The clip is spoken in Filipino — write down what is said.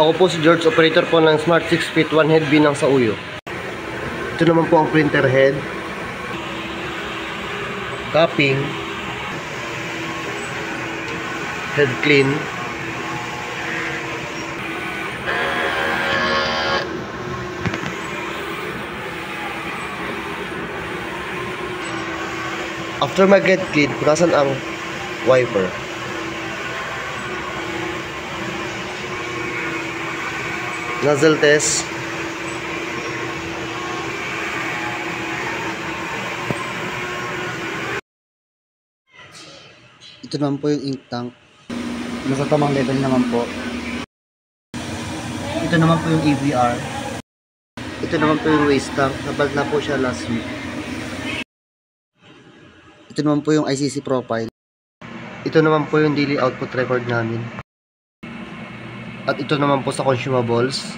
Ako po si George, operator po ng Smart 6 Feet 1 Head Binang sa Uyo. Ito naman po ang printer head, cupping, head clean, after mag-head clean, punasan ang wiper. Nozzle test. Ito naman po yung ink tank. Nasa tamang level naman po. Ito naman po yung AVR. Ito naman po yung waste tank. Nabalt na po siya last week. Ito naman po yung ICC profile. Ito naman po yung daily output record namin. At ito naman po sa consumables.